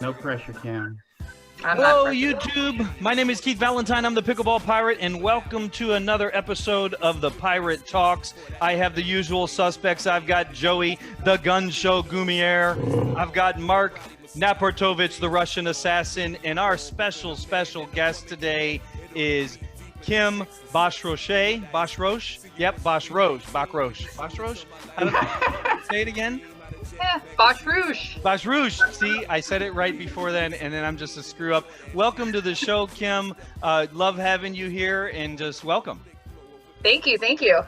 No pressure, Kim. Hello, YouTube. My name is Keith Valentine. I'm the Pickleball Pirate, and welcome to another episode of the Pirate Talks. I have the usual suspects. I've got Joey, the gun show Gumier. I've got Mark Naportovich, the Russian assassin, and our special guest today is Kim Boschroche. Boschroche? Yep, Boschroche. Boschroche? Say it again. Yeah, Boschrouche. Boschrouche. See, I said it right before then, and then I'm just a screw up. Welcome to the show, Kim. Love having you here, and just welcome. Thank you.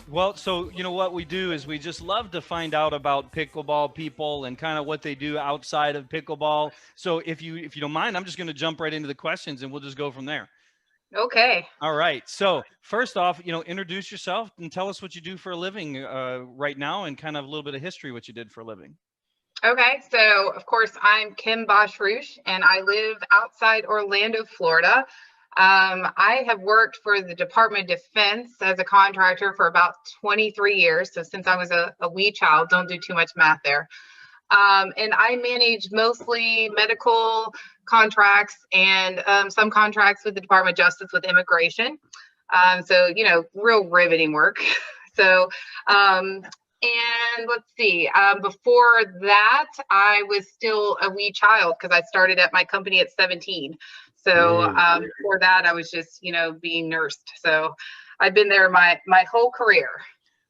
Well, so you know what we do is we just love to find out about pickleball people and kind of what they do outside of pickleball. So if you don't mind, I'm just going to jump right into the questions, and we'll just go from there. Okay. All right. So first off, introduce yourself and tell us what you do for a living right now, and kind of a little bit of history, what you did for a living. Okay. So, of course, I'm Kim Boschrouche, and I live outside Orlando, Florida. I have worked for the Department of Defense as a contractor for about 23 years. So since I was a wee child, don't do too much math there. And I manage mostly medical contracts and some contracts with the Department of Justice with immigration. So, real riveting work. So, and let's see, before that, I was still a wee child because I started at my company at 17. So before that, I was just, being nursed. So I've been there my whole career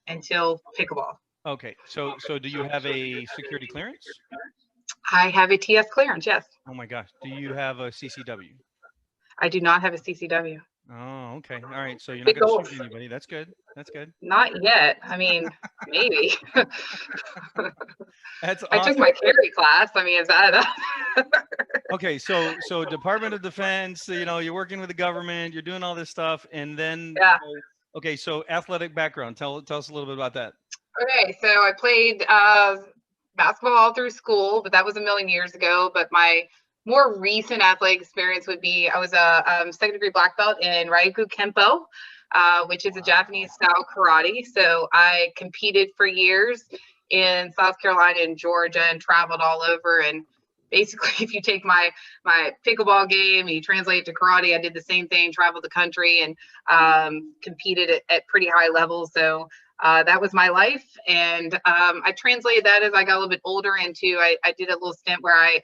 until pickleball. Okay, so do you have a security clearance? I have a TS clearance, yes. Oh my gosh, do you have a CCW? I do not have a CCW. Oh, okay, all right. So you're not going to shoot anybody. That's good. Not yet. I mean, maybe. That's awesome. I took my carry class. I mean, is that Okay, so Department of Defense. You're working with the government. You're doing all this stuff, and then okay. So athletic background. Tell us a little bit about that. Okay, so I played basketball all through school, but that was a million years ago. But my more recent athletic experience would be I was a second degree black belt in Raiku Kempo, which is a Japanese style karate. So I competed for years in South Carolina and Georgia and traveled all over. And basically, if you take my pickleball game and you translate it to karate, I did the same thing, traveled the country and competed at pretty high levels. So that was my life. And I translated that as I got a little bit older into, I did a little stint where I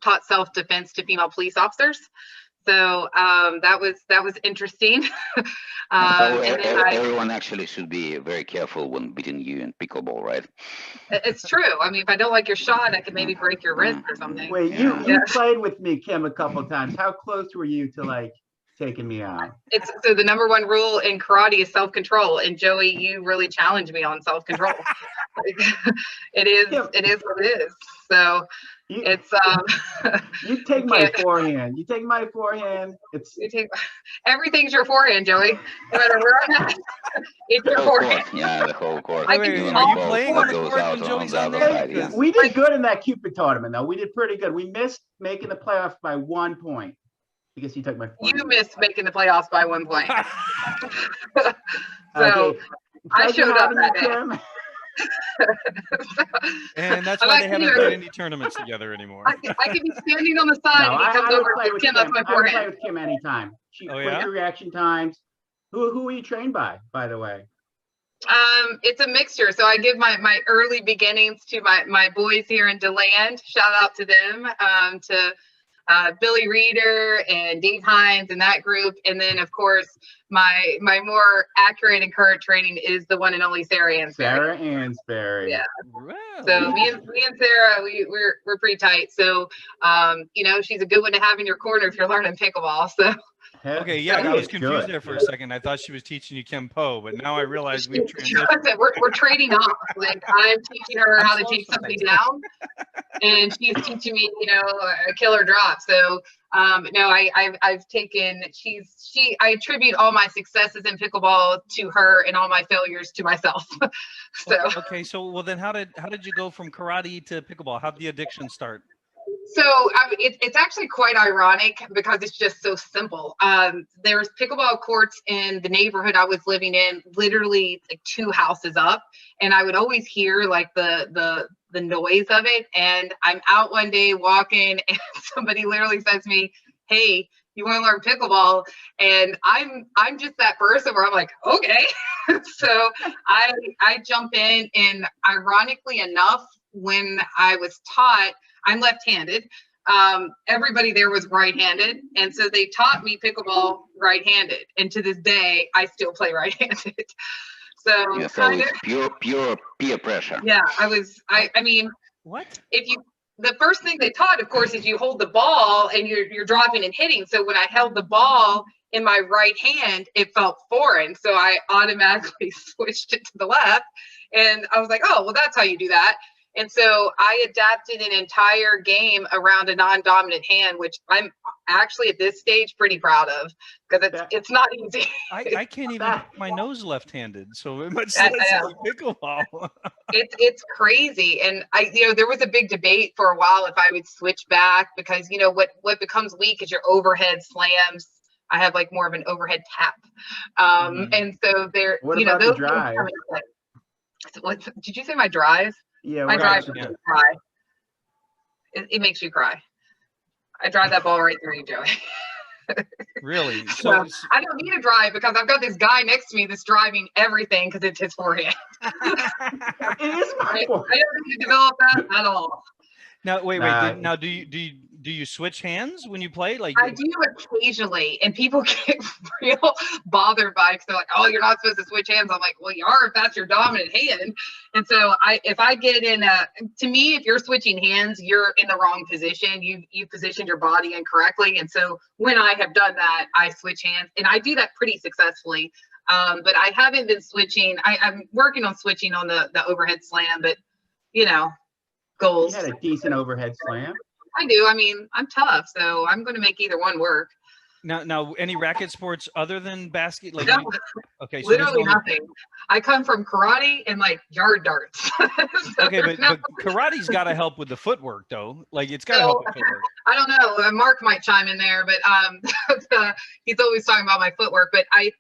taught self-defense to female police officers. So that was interesting. Everyone actually should be very careful when beating you in pickleball, right? It's true. I mean, if I don't like your shot, I could maybe break your wrist or something. Wait, you played with me, Kim, a couple of times. How close were you to taking me out? So the number one rule in karate is self-control, and Joey, you really challenged me on self-control. It is what it is. So it's you take my forehand. You take my forehand. Everything's your forehand, Joey. No matter where I'm at, it's your forehand. Yeah, the whole court. Are you playing on the court when Joey's on there? Yeah. We did good in that Cupid tournament, though. We did pretty good. We missed making the playoffs by 1 point. Because you took my forehand. You missed making the playoffs by 1 point. Okay. I showed up that day. And that's why they haven't played any tournaments together anymore. I could be standing on the side and he comes over to Kim. That's my I would play with Kim anytime. Quick reaction times. Who are you trained by the way? It's a mixture. So I give my early beginnings to my boys here in DeLand. Shout out to them, to Billy Reeder and Dave Hines and that group. And then, of course, my more accurate and current training is the one and only Sarah Ansberry. Sarah Ansberry. Yeah. Really? So me and Sarah, we're pretty tight. So, she's a good one to have in your corner if you're learning pickleball. So. Okay, yeah, I was confused there for a second. I thought she was teaching you Kempo, but now I realize we've transitioned. We're trading off. Like I'm teaching her how to take something down, and she's teaching me, a killer drop. So, I've taken. I attribute all my successes in pickleball to her, and all my failures to myself. So. Okay, so then how did you go from karate to pickleball? How did the addiction start? So it's actually quite ironic because it's just so simple. There's pickleball courts in the neighborhood I was living in, literally like 2 houses up, and I would always hear like the the noise of it. And I'm out one day walking and somebody literally says to me, hey, you want to learn pickleball? And I'm just that person where I'm like, okay. So I jump in, and ironically enough, when I was taught, I'm left-handed. Everybody there was right-handed, and so they taught me pickleball right-handed. And to this day, I still play right-handed. So, Yeah, so it's pure peer pressure. yeah, I mean, What? the first thing they taught, of course, is you hold the ball and you're dropping and hitting. So when I held the ball in my right hand, it felt foreign. So I automatically switched it to the left. And I was like, oh, well, that's how you do that. And so I adapted an entire game around a non-dominant hand, which I'm actually at this stage pretty proud of, because it's not easy. I can't even put my nose left-handed, so it much less like pickleball. It's crazy. And there was a big debate for a while if I would switch back, because what becomes weak is your overhead slams. I have like more of an overhead tap. And so there, what about those the drive? Did you say my drive? Yeah, My drive right. makes you cry. It makes you cry. I drive that ball right through you, Joey. Really? So I don't need a drive, because I've got this guy next to me that's driving everything because it's his forehand. It is my I fault. don't need to develop that at all. Now wait. Nah. Now do you switch hands when you play? Like I do occasionally, and people get real bothered by it, because they're like, "Oh, you're not supposed to switch hands." I'm like, "Well, you are if that's your dominant hand." And so if I get in to me, if you're switching hands, you're in the wrong position. You positioned your body incorrectly. And so when I have done that, I switch hands, and I do that pretty successfully. But I haven't been switching. I'm working on switching on the overhead slam, but goals. You had a decent overhead slam. I do. I mean, I'm tough, so I'm going to make either one work. Now, any racket sports other than basket? Like, No, okay, so literally nothing. I come from karate and like yard darts. So okay, but karate's got to help with the footwork, though. Like, it's got to help with footwork. I don't know. Mark might chime in there, but he's always talking about my footwork. But I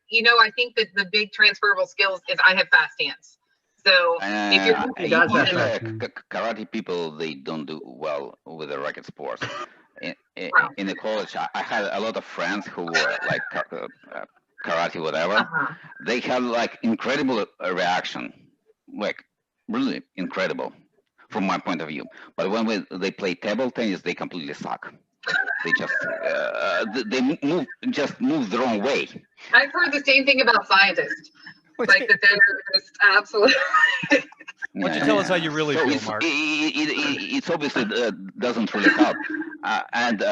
think that the big transferable skills is I have fast hands. So if you're karate people, they don't do well with the racket sports. In the college, I had a lot of friends who were like karate, whatever. They had like incredible reaction, like really incredible from my point of view. But when they play table tennis, they completely suck. They just move the wrong way. I've heard the same thing about scientists. Like that they're just absolutely. Why don't you tell us how you really feel, Mark? It's obviously doesn't really help, and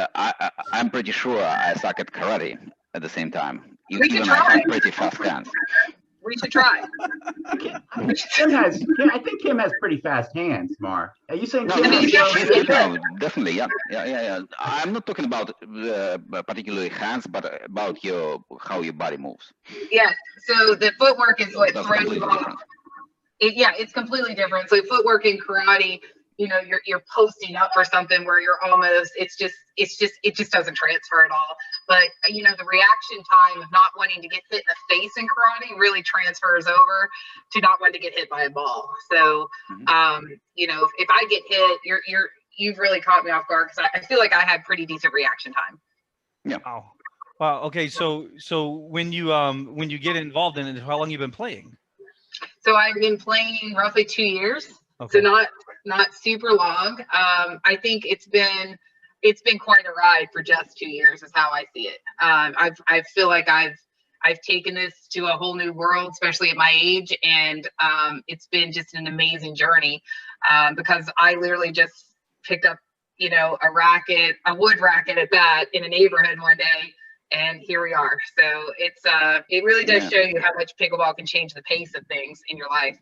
I'm pretty sure I suck at karate at the same time. Even I have pretty fast hands. We should try. I think Kim has pretty fast hands, Mark. Are you saying Kim No, definitely, yeah. I'm not talking about particularly hands, but about how your body moves. Yeah. So the footwork is what That's throws you off. It's completely different. So footwork in karate, you're posting up for something where you're almost, it just doesn't transfer at all. But the reaction time of not wanting to get hit in the face in karate really transfers over to not wanting to get hit by a ball. So if I get hit, you've really caught me off guard, because I feel like I had pretty decent reaction time. Yeah. Wow. Okay. So when you get involved in it, how long you been playing? So I've been playing roughly 2 years. Okay. So not super long. I think it's been quite a ride for just 2 years, is how I see it. I feel like I've taken this to a whole new world, especially at my age, and it's been just an amazing journey, because I literally just picked up a wood racket at that, in a neighborhood one day, and here we are. So it really does show you how much pickleball can change the pace of things in your life.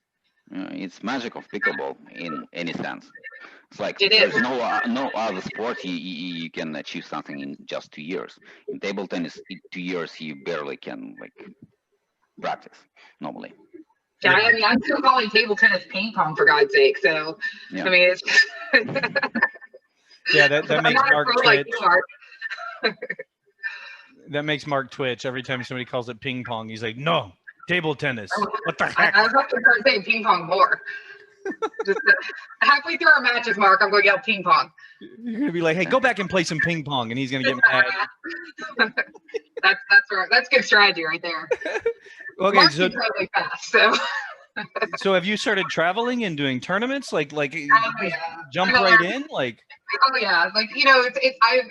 It's magic of pickleball in any sense. It's like there's no other sport you can achieve something in just 2 years. In table tennis, in 2 years you barely can practice normally. Yeah, I mean, I'm still calling table tennis ping pong, for God's sake. So I mean, it's yeah, that makes Mark twitch. Like That makes Mark twitch every time somebody calls it ping pong. He's like, no, table tennis. What the heck? I was about to start saying ping pong more. Just halfway through our matches, Mark, I'm going to yell ping pong. You're gonna be like, "Hey, go back and play some ping pong," and he's gonna get mad. That's right. That's good strategy right there. Okay, Mark's so incredibly fast, so. so have you started traveling and doing tournaments? Like Oh, yeah. jump right in, like. Oh yeah, like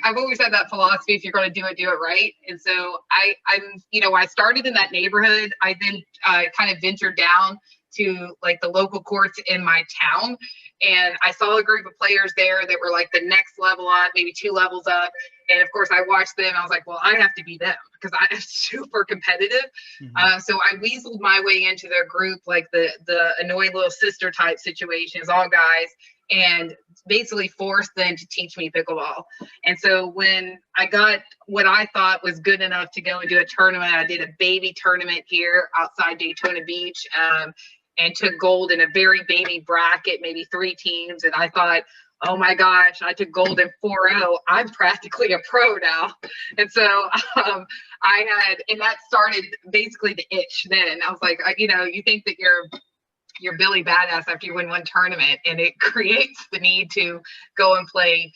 I've always had that philosophy: if you're going to do it right. And so I started in that neighborhood. I then kind of ventured down to like the local courts in my town, and I saw a group of players there that were like the next level up, maybe 2 levels up. And of course, I watched them. I was like, well, I have to be them because I am super competitive. Mm-hmm. So I weaseled my way into their group, like the annoying little sister type situations, all guys, and basically forced them to teach me pickleball. And so when I got what I thought was good enough to go and do a tournament, I did a baby tournament here outside Daytona Beach, and took gold in a very baby bracket, maybe 3 teams. And I thought, oh my gosh, I took gold in 4-0. I'm practically a pro now. And so and that started basically the itch then. I was like, you think that you're Billy Badass after you win one tournament, and it creates the need to go and play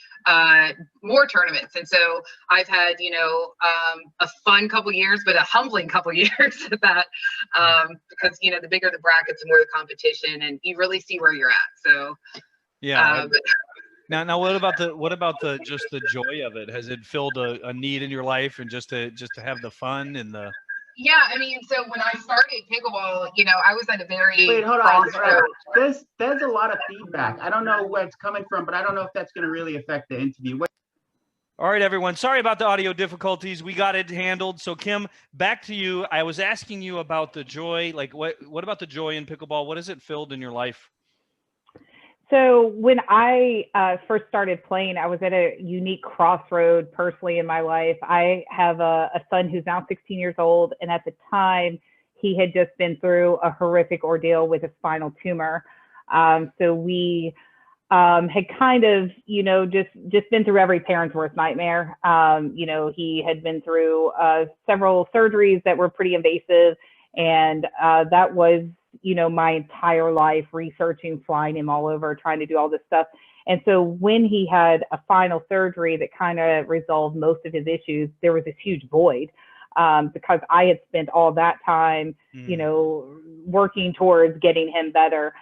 more tournaments. And so I've had, a fun couple years, but a humbling couple years at that, because, the bigger the brackets, the more the competition, and you really see where you're at. So, yeah. Now, what about the just the joy of it? Has it filled a need in your life, and just to have the fun and the. Yeah, I mean, so when I started pickleball, I was at a very Wait, hold on. crossroads. There's a lot of feedback. I don't know where it's coming from, but I don't know if that's going to really affect the interview. All right, everyone. Sorry about the audio difficulties. We got it handled. So, Kim, back to you. I was asking you about the joy. Like, what about the joy in pickleball? What has it filled in your life? So when I first started playing, I was at a unique crossroad personally in my life. I have a son who's now 16 years old. And at the time, he had just been through a horrific ordeal with a spinal tumor. So we had kind of, just been through every parent's worst nightmare. He had been through several surgeries that were pretty invasive. And that was, my entire life researching, flying him all over, trying to do all this stuff. And so when he had a final surgery that kind of resolved most of his issues, there was this huge void, because I had spent all that time, working towards getting him better.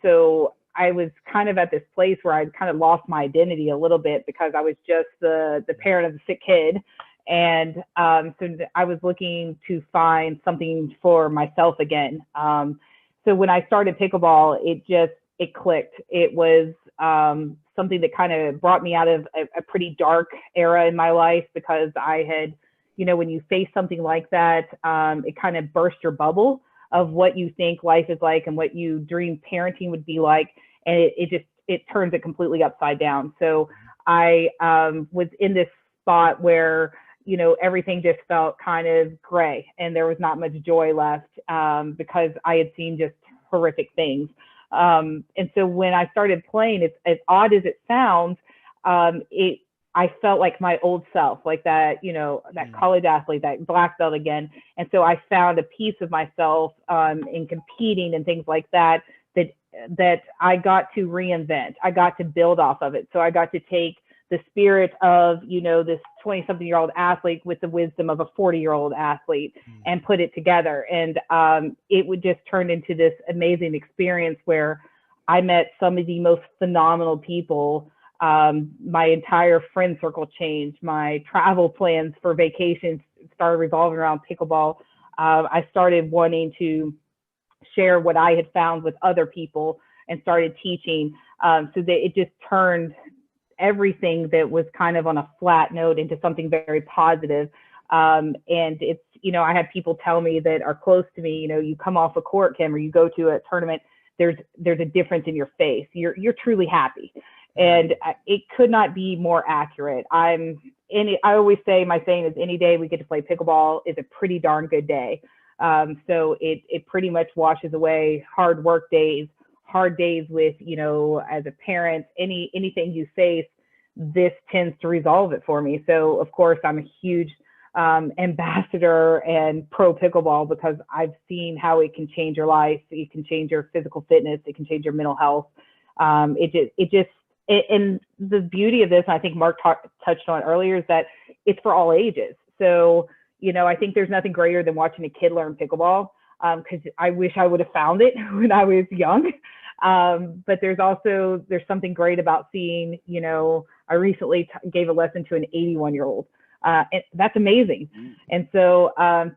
So I was kind of at this place where I'd kind of lost my identity a little bit, because I was just the parent of the sick kid. And so I was looking to find something for myself again. So when I started pickleball, it clicked. It was something that kind of brought me out of a pretty dark era in my life, because I had, when you face something like that, it kind of burst your bubble of what you think life is like and what you dream parenting would be like. And it turns it completely upside down. So I was in this spot where, everything just felt kind of gray, and there was not much joy left, because I had seen just horrific things. And so when I started playing, it's as odd as it sounds, I felt like my old self, like that, that college athlete, that black belt again. And so I found a piece of myself in competing and things like that I got to reinvent. I got to build off of it. So I got to take the spirit of, this 20-something-year-old athlete with the wisdom of a 40-year-old athlete and put it together. And it would just turn into this amazing experience where I met some of the most phenomenal people. My entire friend circle changed. My travel plans for vacations started revolving around pickleball. I started wanting to share what I had found with other people and started teaching, so that it just turned everything that was kind of on a flat note into something very positive. And it's, I had people tell me that are close to me, you come off a court, Kim, or you go to a tournament, there's a difference in your face. You're truly happy. And it could not be more accurate. I always say, my saying is, any day we get to play pickleball is a pretty darn good day. So it pretty much washes away hard work days, hard days with, as a parent, anything you face, this tends to resolve it for me. So of course, I'm a huge ambassador and pro pickleball, because I've seen how it can change your life. It can change your physical fitness. It can change your mental health. And the beauty of this, and I think Mark touched on earlier, is that it's for all ages. So, you know, I think there's nothing greater than watching a kid learn pickleball, because I wish I would have found it when I was young. But there's something great about seeing, you know, I recently gave a lesson to an 81-year-old. And that's amazing. And so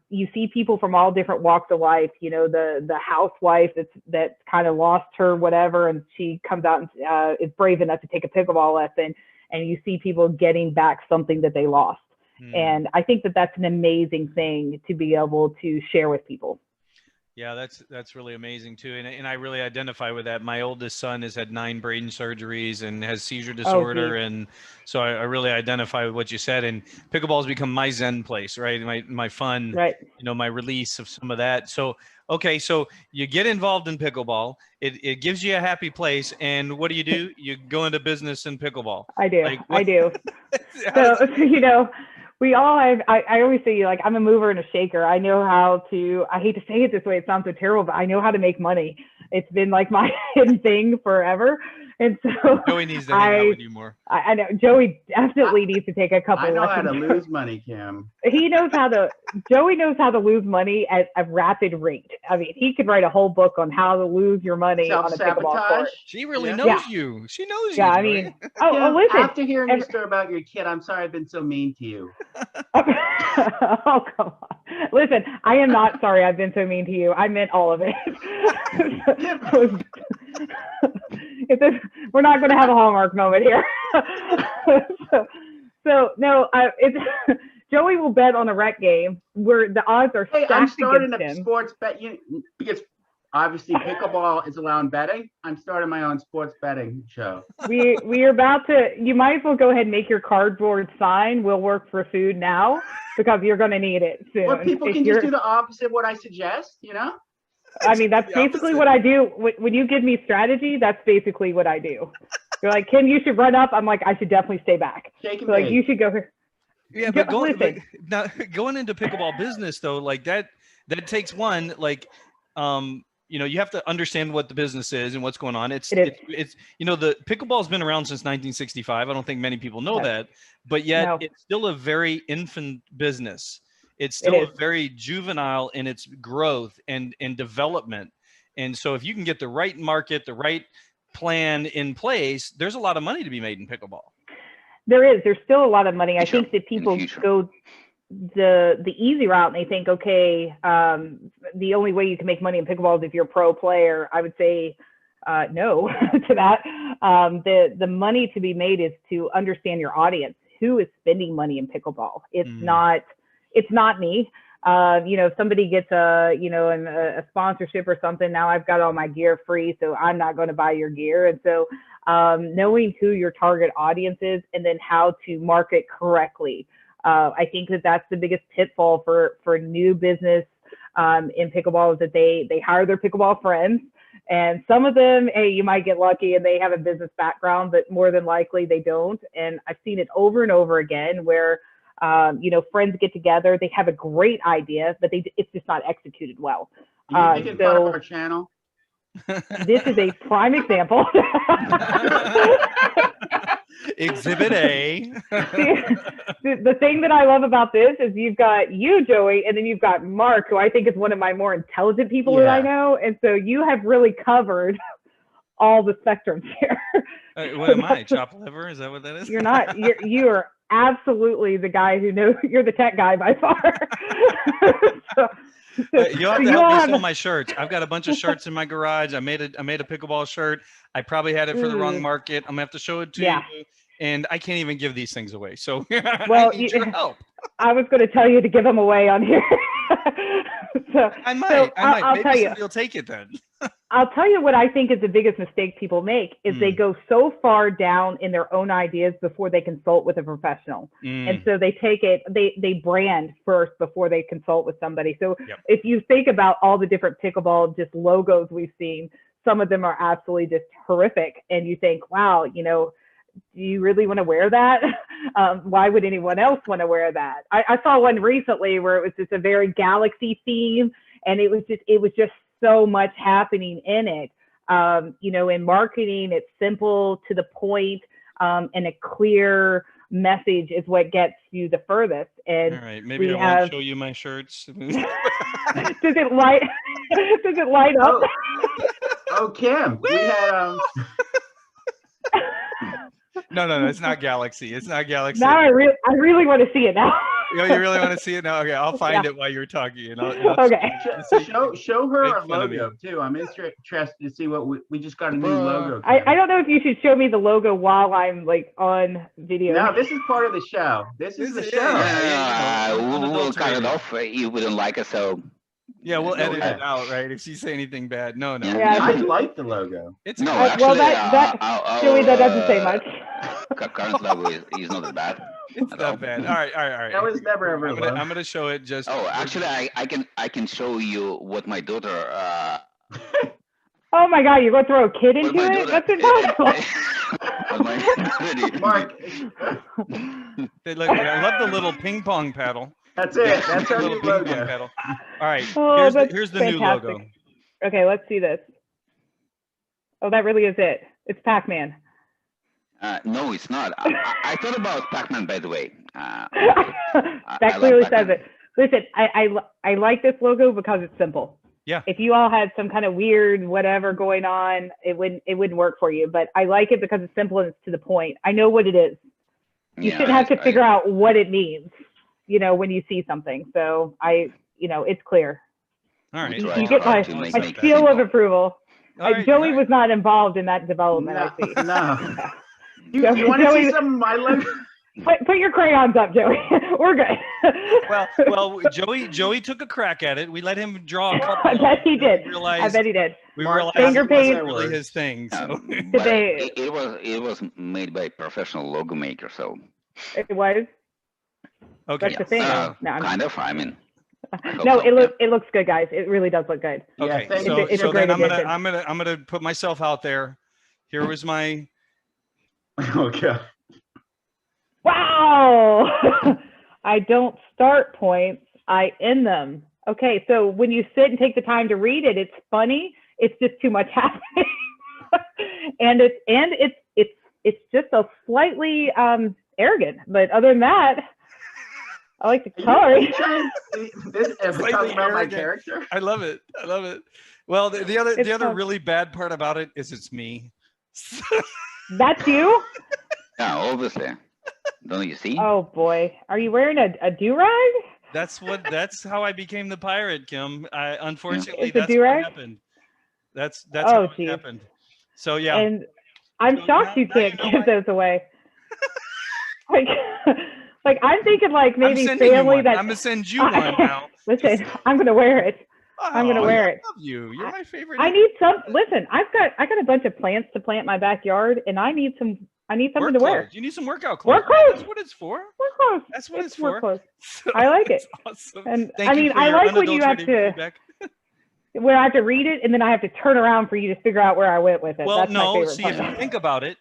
you see people from all different walks of life, you know, the housewife that's kind of lost her whatever, and she comes out and is brave enough to take a pickleball lesson, and you see people getting back something that they lost. And I think that that's an amazing thing to be able to share with people. Yeah, that's really amazing too, and I really identify with that. My oldest son has had 9 brain surgeries and has seizure disorder, and so I really identify with what you said. And pickleball has become my zen place, right? My fun, right? You know, my release of some of that. So okay, so you get involved in pickleball. It gives you a happy place, and what do? You go into business in pickleball. I do. I do. So you know. We all have, I always say, like, I'm a mover and a shaker. I know how to, I hate to say it this way, it sounds so terrible, but I know how to make money. It's been like my hidden thing forever. And so Joey needs to hang out with you more. I know Joey definitely needs to take a couple. I know how to lose money, Kim. Joey knows how to lose money at a rapid rate. I mean, he could write a whole book on how to lose your money on a pickleball court. She really knows you. She knows you. Yeah, I mean, listen. After hearing your story about your kid, I'm sorry I've been so mean to you. Oh, come on. Listen, I am not sorry I've been so mean to you. I meant all of it. We're not going to have a Hallmark moment here. so no, Joey will bet on a rec game where the odds are stacked I'm starting against a sports bet because obviously pickleball is allowing betting. I'm starting my own sports betting show. We are about to. You might as well go ahead and make your cardboard sign. We'll work for food now, because you're going to need it soon. Well, people can just do the opposite of what I suggest, you know? I mean, that's basically what I do. When you give me strategy, that's basically what I do. You're like, Kim, you should run up. I'm like, I should definitely stay back. So like, you should go here. Yeah, but going into pickleball business though, like that takes one, like, you know, you have to understand what the business is and what's going on. It's you know, the pickleball has been around since 1965. I don't think many people know that, but yet it's still a very infant business. It's still a very juvenile in its growth and development. And so if you can get the right market, the right plan in place, there's a lot of money to be made in pickleball. There's still a lot of money. I think that people go the easy route and they think, okay, the only way you can make money in pickleball is if you're a pro player. I would say no to that. The money to be made is to understand your audience. Who is spending money in pickleball? It's not me. You know, if somebody gets a sponsorship or something, now I've got all my gear free, so I'm not going to buy your gear. And so knowing who your target audience is and then how to market correctly. I think that that's the biggest pitfall for new business in pickleball, is that they hire their pickleball friends. And some of them, hey, you might get lucky and they have a business background, but more than likely they don't. And I've seen it over and over again where you know, friends get together, they have a great idea, but it's just not executed well. You can follow our channel. This is a prime example. Exhibit A. The thing that I love about this is you've got you, Joey, and then you've got Mark, who I think is one of my more intelligent people that I know. And so you have really covered all the spectrums here. What am I? Chop liver? Is that what that is? You're not. You are absolutely the guy who knows. You're the tech guy by far. You'll have to help me sell my shirts. I've got a bunch of shirts in my garage. I made a pickleball shirt. I probably had it for the wrong market. I'm gonna have to show it to you, and I can't even give these things away. So I need your help. I was going to tell you to give them away on here. I might. Maybe tell you. Somebody will take it then. I'll tell you what I think is the biggest mistake people make is they go so far down in their own ideas before they consult with a professional. And so they take it, they brand first before they consult with somebody. So if you think about all the different pickleball just logos we've seen, some of them are absolutely just horrific. And you think, wow, you know, do you really want to wear that? Why would anyone else want to wear that? I saw one recently where it was just a very galaxy theme, and it was just so much happening in it. You know, in marketing, it's simple, to the point, and a clear message is what gets you the furthest. And all right, maybe I won't show you my shirts. does it light up? Oh, Kim, we had No, it's not Galaxy. It's not Galaxy. Now I really want to see it now. You really want to see it now? Okay, I'll find it while you're talking. And I'll Okay. show her Make our fun of me. logo too. I'm interested to see what we just got a new logo. I don't know if you should show me the logo while I'm like on video. No, this is part of the show. This is the show. We'll cut it off. You wouldn't like it, so. Yeah, we'll edit it out, right? If you say anything bad, no. Yeah, I like the logo. It's No, well, actually, Joey, that doesn't say much. Current logo is not that bad. It's not bad. All right. That was never ever. I'm gonna show it just. Oh, actually, I can show you what my daughter. Oh my God, you're going to throw a kid into my it? daughter- That's impossible. Mark, Look, I love the little ping pong paddle. that's it. That's our Little new ping pong logo. paddle. All right. Oh, Here's the new fantastic. logo. Okay, let's see this. Oh, that really is it. It's Pac-Man. No, it's not. I thought about Pac-Man, by the way. That clearly says it. Listen, I like this logo because it's simple. Yeah. If you all had some kind of weird whatever going on, it wouldn't work for you. But I like it because it's simple and it's to the point. I know what it is. You shouldn't have to figure out what it means, you know, when you see something. So it's clear. All right. You get my seal of approval. Joey was not involved in that development. I see. No. You want to see some of my logo? Put your crayons up, Joey. We're good. Well, Joey took a crack at it. We let him draw a couple. I bet he did. I bet he did. We realized finger paint. it wasn't really his thing. So. It was made by a professional logo maker, so. It was. Okay. That's the thing. Kind of. I mean. No, it looks good, guys. It really does look good. Okay. Yeah, it's a So great then addition. I'm gonna put myself out there. Here was my. Okay. Wow. I don't start points. I end them. Okay, so when you sit and take the time to read it, it's funny. It's just too much happening, and it's just a slightly arrogant. But other than that, I like the color. This is talking about my character. I love it. Well, the other really bad part about it is it's me. That's you? Yeah, obviously. Don't you see? Oh boy, are you wearing a do-rag? That's how I became the pirate, Kim. Unfortunately, It's a that's what do-rag? happened. That's how it geez. happened. So yeah. And I'm shocked you can't give those away. like I'm thinking like maybe family that I'm gonna send you one now. Listen, I'm gonna wear it. I'm gonna wear it. I love you. You're my favorite. I need some. Listen, I got a bunch of plants to plant in my backyard, and I need something to wear. You need some workout clothes. Work clothes. That's what it's for. Work clothes. That's what it's work for. Clothes. I like it. Awesome. And Thank I you mean, for I your like when you have unadulterated to, feedback. where I have to read it, and then I have to turn around for you to figure out where I went with it. Well, That's my no. favorite See, part. if you think about it,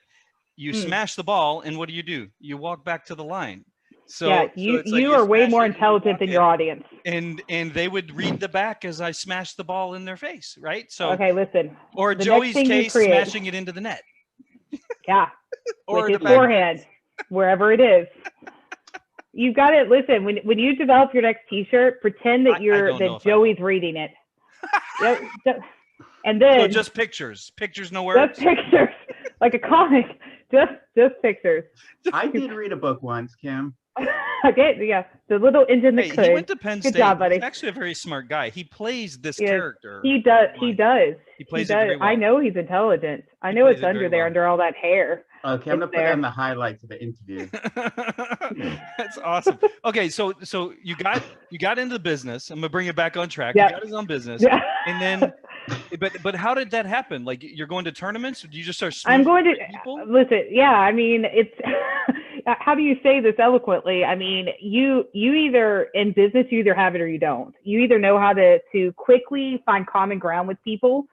you smash the ball, and what do? You walk back to the line. So yeah, so you it's like you are way smash more it and you intelligent walk than in. your audience. And they would read the back as I smashed the ball in their face, right? So Okay, listen. or the Joey's next thing you case, create- smashing it into the net. Yeah. Or with the his back. forehand, wherever it is. You've got to listen. When you develop your next T-shirt, pretend that I don't know that if I Joey's reading it. And then So just pictures, no words. just pictures, like a comic. Just pictures. I did read a book once, Kim. Okay, yeah, the little engine that Hey, could. he went to Penn Good State. job, buddy. He's actually a very smart guy. He plays this Yes, character. He does. He does. He plays he it does. very well. I know he's intelligent. I He know plays it's it very under there, well. under all that hair. Okay, I'm gonna It's put there. on the highlights of the interview. That's awesome. Okay, so you got into the business. I'm gonna bring it back on track. Yeah. You got his own business, Yeah. and then, but how did that happen? Like you're going to tournaments? Or do you just start? I'm going to people? listen. Yeah, I mean, it's how do you say this eloquently? I mean, you either in business you either have it or you don't. You either know how to quickly find common ground with people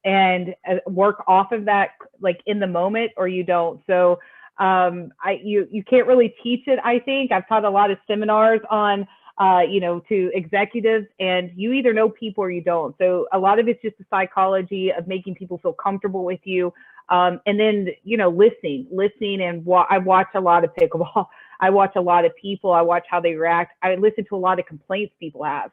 and work off of that like in the moment, or you don't. So You can't really teach it. I think I've taught a lot of seminars on, to executives, and you either know people or you don't. So a lot of it's just the psychology of making people feel comfortable with you. And then, listening and I watch a lot of pickleball. I watch a lot of people. I watch how they react. I listen to a lot of complaints people have.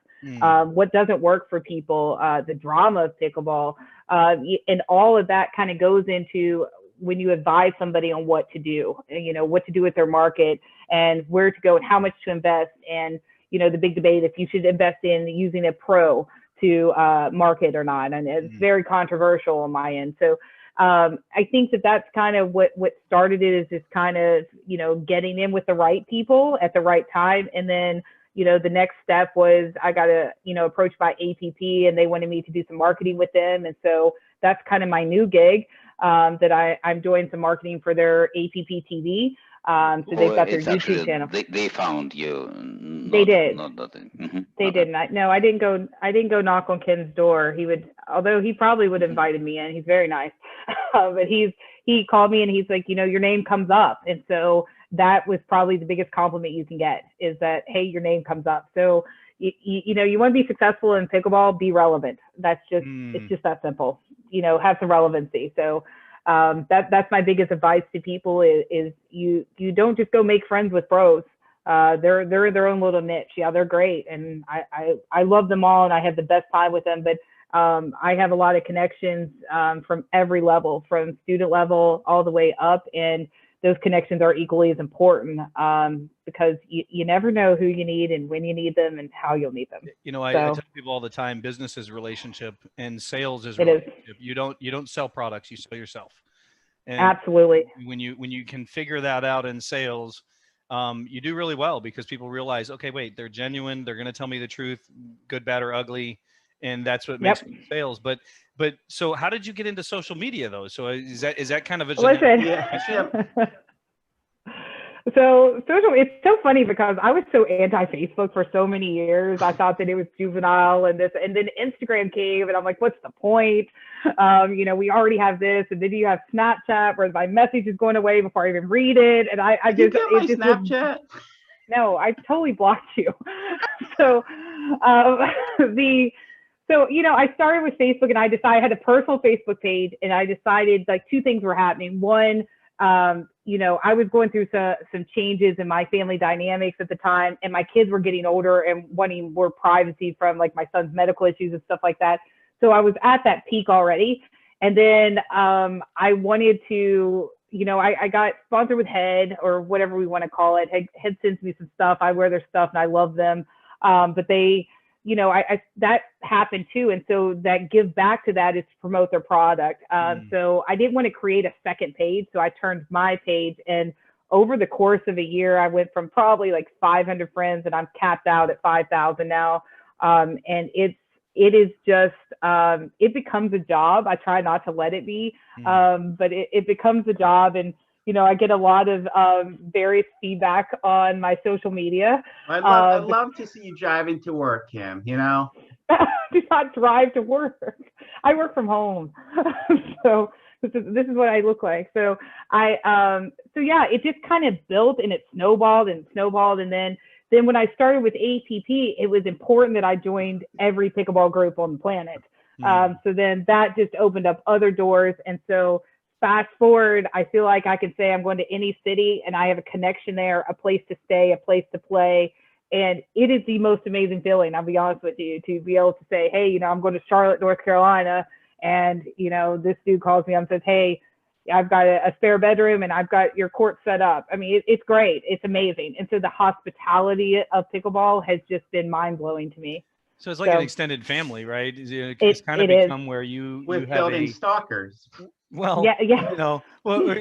What doesn't work for people, the drama of pickleball, and all of that kind of goes into when you advise somebody on what to do, what to do with their market and where to go and how much to invest. And, the big debate, if you should invest in using a pro to market or not. And it's very controversial on my end. So I think that's kind of what started it, is just kind of, getting in with the right people at the right time. And then, the next step was I got approached by APP, and they wanted me to do some marketing with them. And so that's kind of my new gig, that I'm doing some marketing for their APP TV. So they've got their YouTube channel. They found you. They did. They Okay. didn't. No, I didn't go knock on Ken's door. Although he probably would have invited me in. He's very nice. But he called me and he's like, your name comes up. And so that was probably the biggest compliment you can get, is that, hey, your name comes up. So you want to be successful in pickleball, be relevant. That's just, it's just that simple, have some relevancy. So that's my biggest advice to people is you don't just go make friends with pros. They're their own little niche. Yeah, they're great. And I love them all, and I have the best time with them, but I have a lot of connections from every level, from student level all the way up. And those connections are equally as important, because you never know who you need and when you need them and how you'll need them. I tell people all the time, business is relationship and sales is relationship. You don't sell products, you sell yourself. And absolutely. When you can figure that out in sales, you do really well, because people realize, okay, wait, they're genuine. They're going to tell me the truth, good, bad, or ugly. And that's what makes sales. But so how did you get into social media though? So is that kind of a So social, it's so funny because I was so anti-Facebook for so many years. I thought that it was juvenile and then Instagram came, and I'm like, what's the point? We already have this, and then you have Snapchat where my message is going away before I even read it. And I just, you get my Snapchat? No, I totally blocked you. So, I started with Facebook, and I decided I had a personal Facebook page, and I decided like two things were happening. One, I was going through some changes in my family dynamics at the time, and my kids were getting older and wanting more privacy from like my son's medical issues and stuff like that. So I was at that peak already. And then I wanted to, I got sponsored with Head, or whatever we want to call it. Head sends me some stuff. I wear their stuff and I love them. But they, that happened too. And so that give back to that is to promote their product. So I didn't want to create a second page. So I turned my page, and over the course of a year, I went from probably like 500 friends, and I'm capped out at 5,000 now. And it is just, it becomes a job. I try not to let it be, but it becomes a job. And, I get a lot of various feedback on my social media. I love to see you driving to work, Kim, I do not drive to work. I work from home. So this is what I look like. So it just kind of built, and it snowballed and snowballed. And then when I started with APP, it was important that I joined every pickleball group on the planet. So then that just opened up other doors. And so fast forward, I feel like I can say I'm going to any city and I have a connection there, a place to stay, a place to play. And it is the most amazing feeling, I'll be honest with you, to be able to say, hey, I'm going to Charlotte, North Carolina. And, this dude calls me up and says, hey, I've got a spare bedroom and I've got your court set up. I mean, it's great. It's amazing. And so the hospitality of pickleball has just been mind blowing to me. So it's like an extended family, right? It's kind of become where you with have building stalkers. Well, yeah.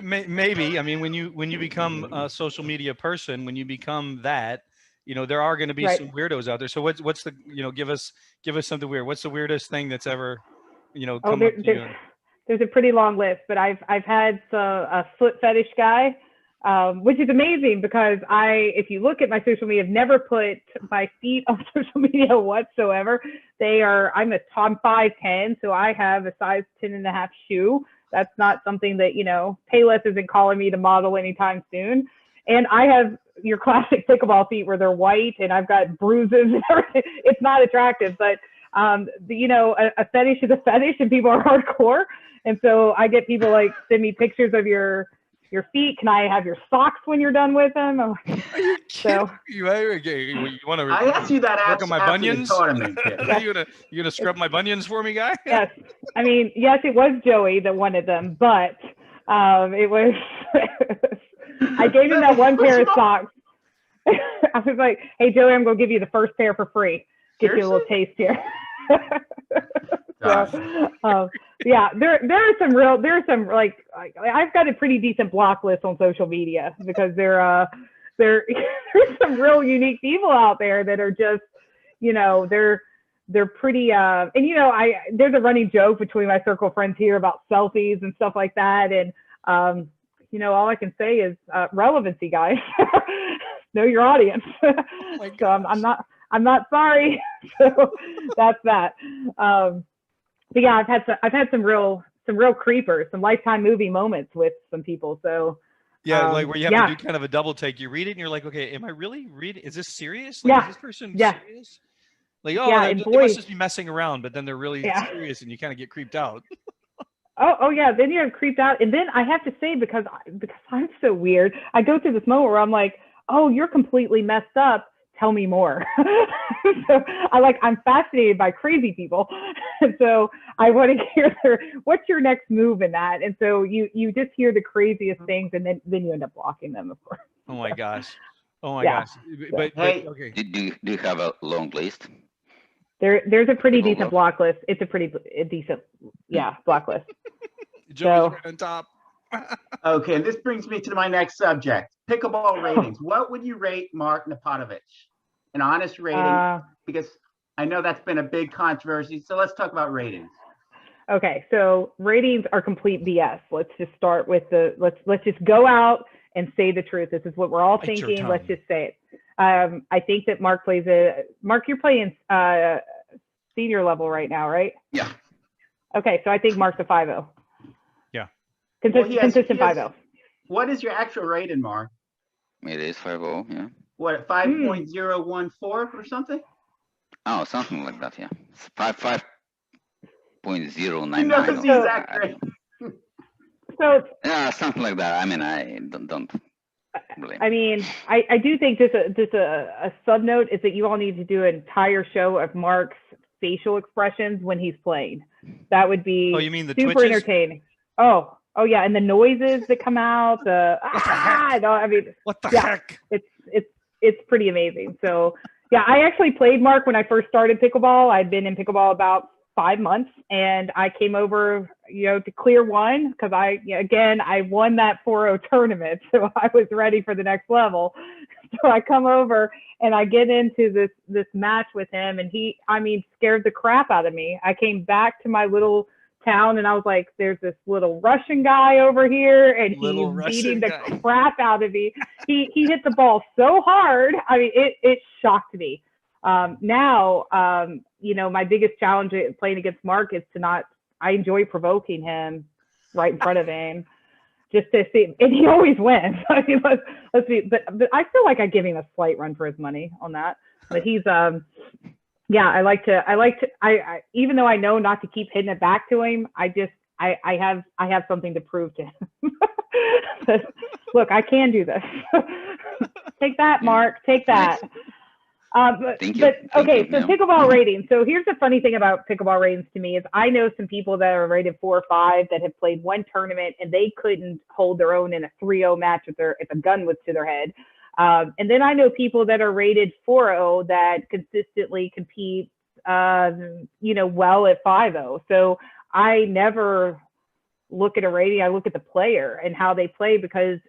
Maybe. I mean, when you become a social media person, when you become that, there are going to be some weirdos out there. So what's the, give us something weird. What's the weirdest thing that's ever, come up to you? There's a pretty long list, but I've had a foot fetish guy, which is amazing because if you look at my social media, I've never put my feet on social media whatsoever. I'm 5'10", so I have a size 10.5 shoe. That's not something that, you know, Payless isn't calling me to model anytime soon. And I have your classic pickleball feet where they're white and I've got bruises and everything. It's not attractive, but you know, a fetish is a fetish and people are hardcore. And so I get people like, send me pictures of your feet. Can I have your socks when you're done with them? Are you kidding? So You want to I asked you that work on my after bunions? the tournament. Kid. you gonna scrub my bunions for me, guy? yes, I mean, yes, it was Joey that wanted them, but it was, I gave him that one pair of socks. I was like, hey, Joey, I'm going to give you the first pair for free. Get you a little taste here. So, yeah, there are some like I've got a pretty decent block list on social media because there's some real unique people out there that are just, you know, they're pretty and you know, there's a running joke between my circle of friends here about selfies and stuff like that, and you know, all I can say is relevancy, guys. Know your audience. Oh so I'm not sorry. So that's that. But yeah, I've had some real creepers, some Lifetime movie moments with some people. So yeah, like where you have to do kind of a double take. You read it and you're like, okay, am I really reading? Is this serious? Like, is this person serious? Like, oh, they must just be messing around, but then they're really serious, and you kind of get creeped out. Oh yeah, then you're creeped out, and then I have to say because I'm so weird, I go through this moment where I'm like, oh, you're completely messed up. Tell me more. So I'm fascinated by crazy people. And so I want to hear what's your next move in that? And so you just hear the craziest things and then you end up blocking them, of course. Oh my gosh. Oh my gosh. But okay. Do you have a long list? There's a pretty decent block list. It's a pretty decent, block list. Joey's right on top. Okay, and this brings me to my next subject, pickleball ratings. What would you rate Mark Napotovich? An honest rating, because I know that's been a big controversy. So let's talk about ratings. Okay, so ratings are complete BS. Let's just start with let's just go out and say the truth. This is what we're all thinking. Let's just say it. I think that Mark Mark, you're playing senior level right now, right? Yeah. Okay, so I think Mark's a 5-0. Yeah. Consistent 5-0. What is your actual rating, Mark? It is 5-0, yeah. What, 5.014 or something? Oh, something like that, yeah. 5.099. He knows the exact rate. So yeah, something like that. I mean, I don't really. I mean, I do think just a sub note is that you all need to do an entire show of Mark's facial expressions when he's playing. That would be you mean the super twitches? Entertaining. Oh yeah, and the noises that come out. I mean, what the heck? It's pretty amazing. So yeah, I actually played Mark when I first started pickleball. I'd been in pickleball about 5 months, and I came over, to clear one because I won that 4-0 tournament, so I was ready for the next level. So I come over and I get into this match with him, and he, scared the crap out of me. I came back to my little town and I was like, there's this little Russian guy over here and he's beating the crap out of me. He hit the ball so hard. It shocked me. Now, my biggest challenge playing against Mark is I enjoy provoking him right in front of him just to see, and he always wins. Let's see, but I feel like I give him a slight run for his money on that, but he's, I like to, even though I know not to keep hitting it back to him, I have something to prove to him. Look, I can do this. Take that, Mark, take that. Pickleball ratings. So here's the funny thing about pickleball ratings to me is I know some people that are rated 4 or 5 that have played one tournament and they couldn't hold their own in a 3-0 match if a gun was to their head. And then I know people that are rated 4-0 that consistently compete, well at 5-0. So I never look at a rating. I look at the player and how they play because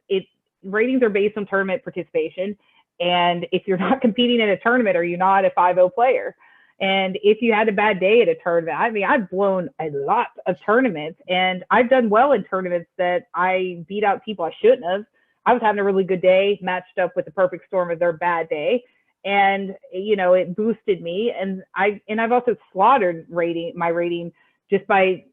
ratings are based on tournament participation. And if you're not competing in a tournament, are you not a 5-0 player? And if you had a bad day at a tournament, I've blown a lot of tournaments and I've done well in tournaments that I beat out people I shouldn't have. I was having a really good day, matched up with the perfect storm of their bad day. And, it boosted me. And I've also slaughtered my rating just by,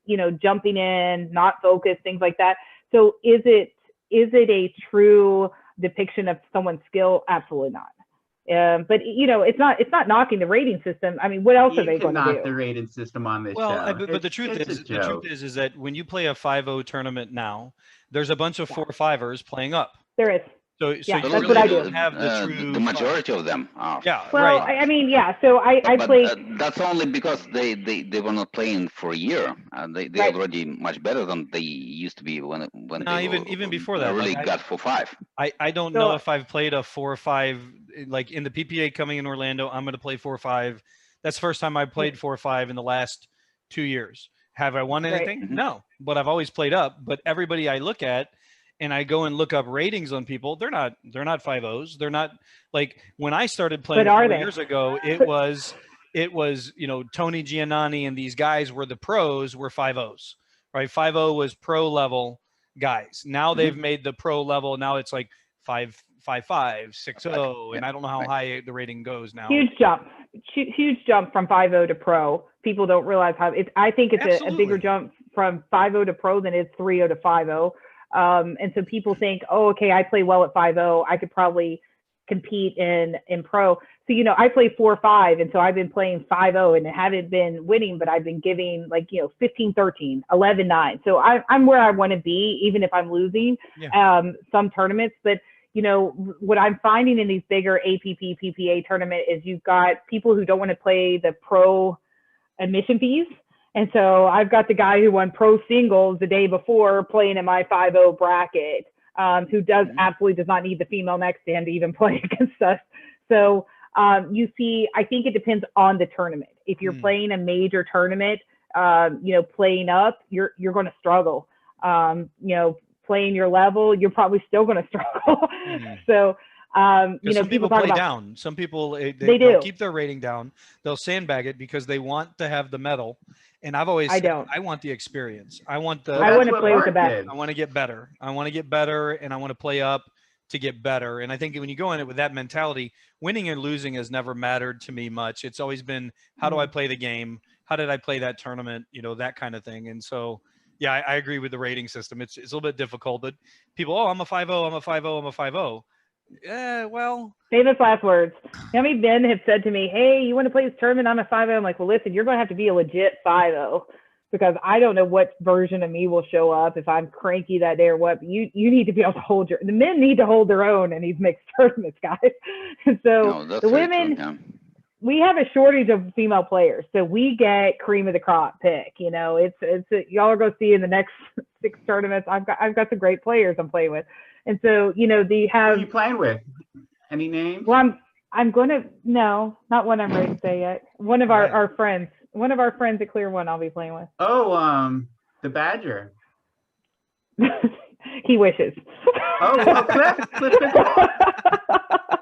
jumping in, not focused, things like that. So is it a true depiction of someone's skill? Absolutely not. But it's not knocking the rating system. I mean, what else are they going to do? Knock the rating system on this show. But the truth is that when you play a 5-0 tournament now, there's a bunch of 4-5ers playing up. There is. So that's you what I don't do. have the majority of them are. Yeah, well, right. I mean, yeah. So I play. That's only because they were not playing for a year. They already much better than they used to be when they even before that really got 4-5. I don't know if I've played a 4-5 like in the PPA coming in Orlando. I'm going to play 4-5. That's the first time I played 4-5 in the last 2 years. Have I won anything? Right. No, but I've always played up. But everybody I look at, and I go and look up ratings on people, they're not 5-0s. They're not like when I started playing 4 years ago, it was Tony Giannani and these guys were the pros were 5-0s, right? 5-0 was pro level guys. Now they've made the pro level. Now it's like 5-5, 6-0, and I don't know how high the rating goes now. Huge jump from 5-0 to pro. People don't realize how I think it's a bigger jump from 5-0 to pro than it's 3-0 to 5-0. And so people think, oh, okay, I play well at 5-0. I could probably compete in pro. So, I play 4-5. And so I've been playing 5-0 and haven't been winning, but I've been giving 15-13, 11-9. So I'm where I want to be, even if I'm losing some tournaments. But, what I'm finding in these bigger APP, PPA tournament is you've got people who don't want to play the pro admission fees. And so I've got the guy who won pro singles the day before playing in my 5-0 bracket, who absolutely does not need the female next to him to even play against us. So you see, I think it depends on the tournament. If you're playing a major tournament, playing up, you're going to struggle. Playing your level, you're probably still going to struggle. So, some people talk play about, down. Some people they'll keep their rating down. They'll sandbag it because they want to have the medal. And I've always said, I want the experience. I want to play with the best. I want to get better. I want to get better, and I want to play up to get better. And I think when you go in it with that mentality, winning and losing has never mattered to me much. It's always been, how do I play the game? How did I play that tournament? That kind of thing. And so, yeah, I agree with the rating system. It's a little bit difficult, but people, I'm a 5-0, I'm a 5-0, I'm a 5-0. Yeah, well. Famous last words. How many men have said to me, hey, you want to play this tournament? I'm a 5-0. I'm like, well, listen, you're going to have to be a legit 5-0 because I don't know what version of me will show up if I'm cranky that day or what. But you need to be able to the men need to hold their own in these mixed tournaments, guys. And so the women, we have a shortage of female players. So we get cream of the crop pick. Y'all are going to see in the next 6 tournaments. I've got some great players I'm playing with. And so, who are you playing with? Any names? Well, I'm going to, no, not one I'm ready to say yet. One of our friends at Clear One I'll be playing with. Oh, the Badger. He wishes. Oh, Cliff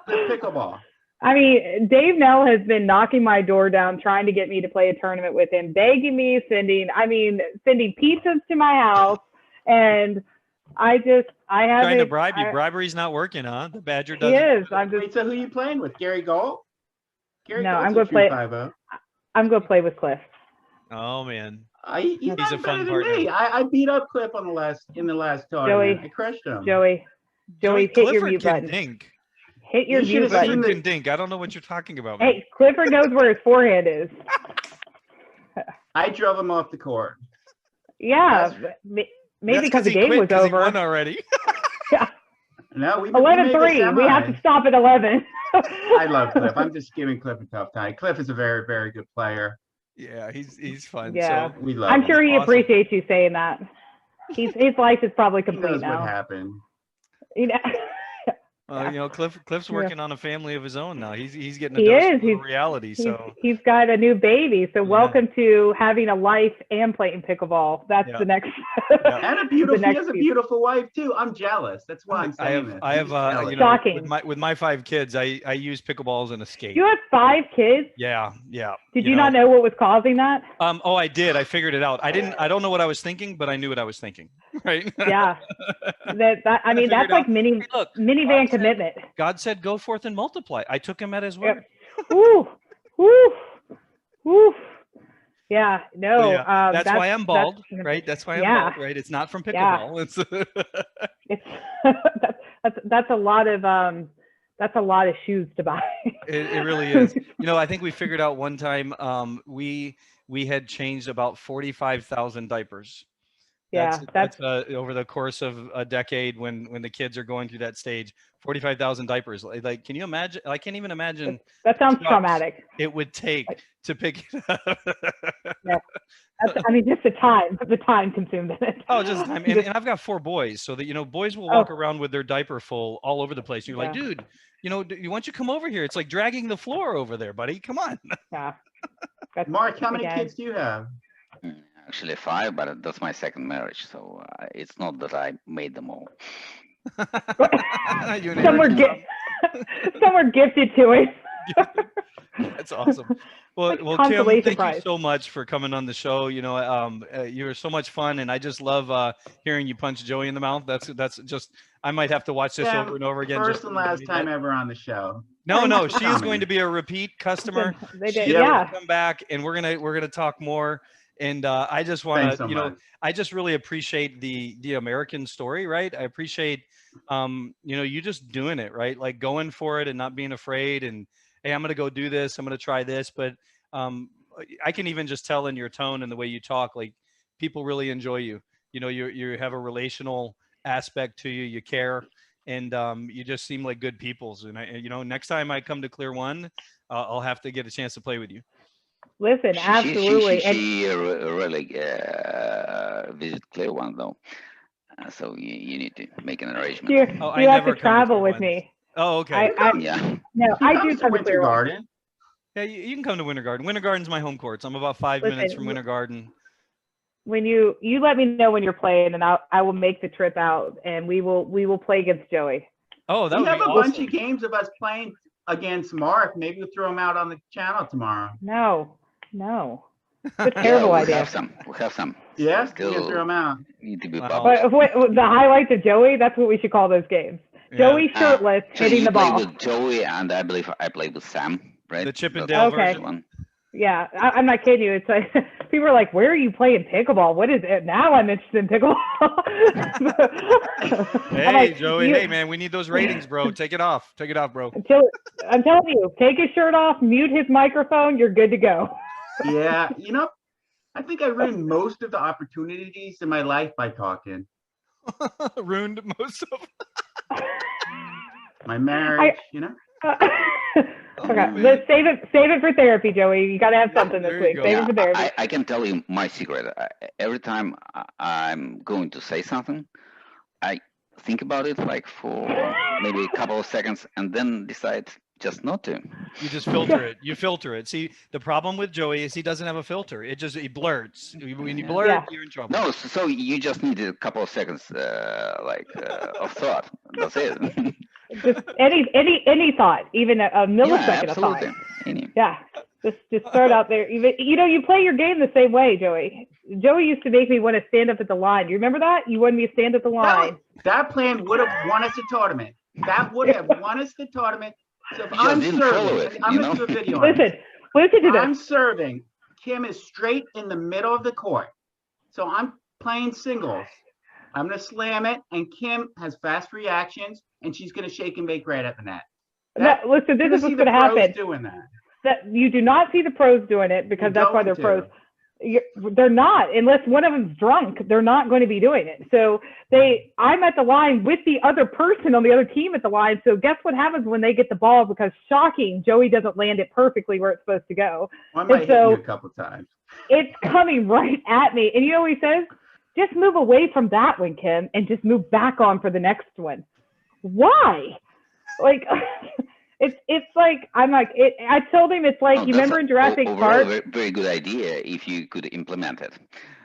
Pickleball. I mean, Dave Nell has been knocking my door down, trying to get me to play a tournament with him, begging me, sending pizzas to my house. And I haven't. Trying to bribe you. Bribery's not working, huh? The Badger doesn't. He is. Wait, so who are you playing with? Gary Gold? I'm going to play. I'm going to play with Cliff. Oh man, he's a fun partner. Me. I beat up Cliff in the last tournament. Joey, I crushed him. Joey, hit your mute button. Dink. Hit your mute button. Clifford can dink. I don't know what you're talking about. Man. Hey, Clifford knows where his forehand is. I drove him off the court. Yeah. Maybe because the game was over. He won already. Yeah. No, we 11-3. We have to stop at 11. I love Cliff. I'm just giving Cliff a tough time. Cliff is a very, very good player. Yeah, he's fun. Yeah, so we love I'm him. sure he appreciates you saying that. His life is probably complete he knows now. What happened? Cliff's working on a family of his own now. He's getting a reality. He's got a new baby. So welcome to having a life and playing pickleball. That's the next. And he has a beautiful wife too. I'm jealous. That's why I'm saying this. I have shocking. With my 5 kids, I use pickleballs and escape. You have 5 kids? Yeah. Did you not know what was causing that? I did. I figured it out. I don't know what I was thinking, but I knew what I was thinking. Right? Yeah. That's like minivan commitment. God said, "Go forth and multiply." I took him at his word. Woo. Yeah, no. Yeah, that's why I'm bald, right? That's why I'm yeah. bald, right? It's not from pickleball. It's that's a lot of shoes to buy. It really is. You know, I think we figured out one time we had changed about 45,000 diapers. That's over the course of a decade when the kids are going through that stage. 45,000 diapers. Like, can you imagine? I can't even imagine. That sounds traumatic. It would take to pick it up. Yeah. I mean, just the time consumed in it. Oh, just time. And I've got 4 boys, so that, you know, boys will walk around with their diaper full all over the place. You're like, dude, you know, why don't you come over here? It's like dragging the floor over there, buddy. Come on. Yeah. Mark, how many kids do you have? Actually 5, but that's my second marriage, so it's not that I made them all. Some were gifted to it. That's awesome. Well, Kim, thank you so much for coming on the show. You know, you were so much fun, and I just love hearing you punch Joey in the mouth. That's just, I might have to watch this over and over again. First and last time ever on the show. No, she is going to be a repeat customer. She's gonna come back, and we're gonna talk more. And I just want to, you know, I just really appreciate the American story, right? I appreciate, you know, you just doing it, right? Like going for it and not being afraid. And hey, I'm going to go do this. I'm going to try this. But I can even just tell in your tone and the way you talk, like people really enjoy you. You know, you have a relational aspect to you. You care, and you just seem like good peoples. And you know, next time I come to Clear One, I'll have to get a chance to play with you. Listen, absolutely. She really visit Clear One though, so you need to make an arrangement. You have to travel with me. Oh, okay. Yeah. No, I do come to Winter Garden. Yeah, you can come to Winter Garden. Winter Garden's my home courts. I'm about 5 minutes from Winter Garden. When you let me know when you're playing, and I will make the trip out, and we will play against Joey. Oh, that would be awesome. We have a bunch of games of us playing against Mark. Maybe we'll throw him out on the channel tomorrow. No. It's a terrible idea. We have some. Yes, we can throw him out. Need to be But the highlights of Joey, that's what we should call those games. Yeah. Joey shirtless, hitting the ball. With Joey, and I believe I played with Sam, right? The Chip and Dale version. Yeah, I'm not kidding you. It's like people are like, "Where are you playing pickleball? What is it?" Now I'm interested in pickleball. Hey, like, Joey. Hey, man, we need those ratings, bro. Take it off, bro. I'm telling you, take his shirt off, mute his microphone. You're good to go. Yeah, you know, I think I ruined most of the opportunities in my life by talking. Ruined most of my marriage, you know. Okay, let's save it for therapy, Joey. You got to have something this week. Save it for therapy. I can tell you my secret. Every time I'm going to say something, I think about it like for maybe a couple of seconds, and then decide just not to. You just filter it. You filter it. See, the problem with Joey is he doesn't have a filter. He blurts. When you blurt, you're in trouble. No, so you just need a couple of seconds, of thought. That's it. Just any thought, even a millisecond of thought. Yeah, just start out there. Even you play your game the same way, Joey. Joey used to make me want to stand up at the line. You remember that? You wanted me to stand at the line. That plan would have won us a tournament. That would have won us the tournament. So if I'm serving, I'm going to do a video on Listen to this. I'm serving. Kim is straight in the middle of the court. So I'm playing singles. I'm going to slam it, and Kim has fast reactions, and she's going to shake and bake right at the net. Listen, this is what's going to happen. Doing that. You do not see the pros doing it because that's why they're pros. They're not, unless one of them's drunk. They're not going to be doing it. So I'm at the line with the other person on the other team at the line. So guess what happens when they get the ball? Because shocking, Joey doesn't land it perfectly where it's supposed to go. I might hit you a couple times. It's coming right at me, and you know what he says? Just move away from that one, Kim, and just move back on for the next one. Why? Like. It's like I told him it's like you remember in Jurassic Park. Very good idea if you could implement it.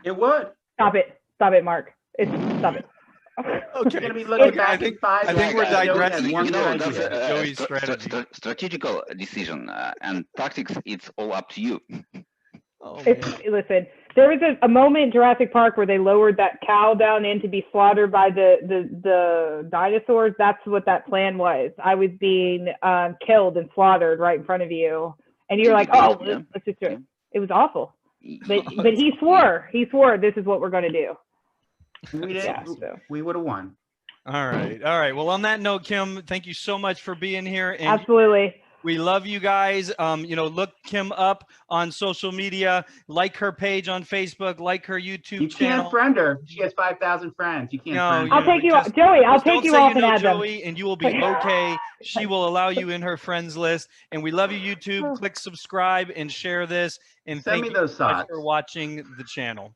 It would. Stop it, Mark. Stop it. Okay. Gonna be looking back I think we're digressing. That's Joey's strategy. Strategical decision and tactics. It's all up to you. Listen, there was a moment in Jurassic Park where they lowered that cow down in to be slaughtered by the dinosaurs. That's what that plan was. I was being killed and slaughtered right in front of you, and you're like, "Oh, let's just do it." It was awful. But he swore this is what we're going to do. We did. Yeah, so. We would have won. All right. Well, on that note, Kim, thank you so much for being here. And absolutely. We love you guys. Look Kim up on social media, like her page on Facebook, like her YouTube channel. You can't friend her. She has 5,000 friends. You can't friend her. I'll take you off, Joey. I'll take you off and add them. Joey, and you will be okay. She will allow you in her friends list. And we love you, YouTube. Click subscribe and share this. And Send me those socks for watching the channel.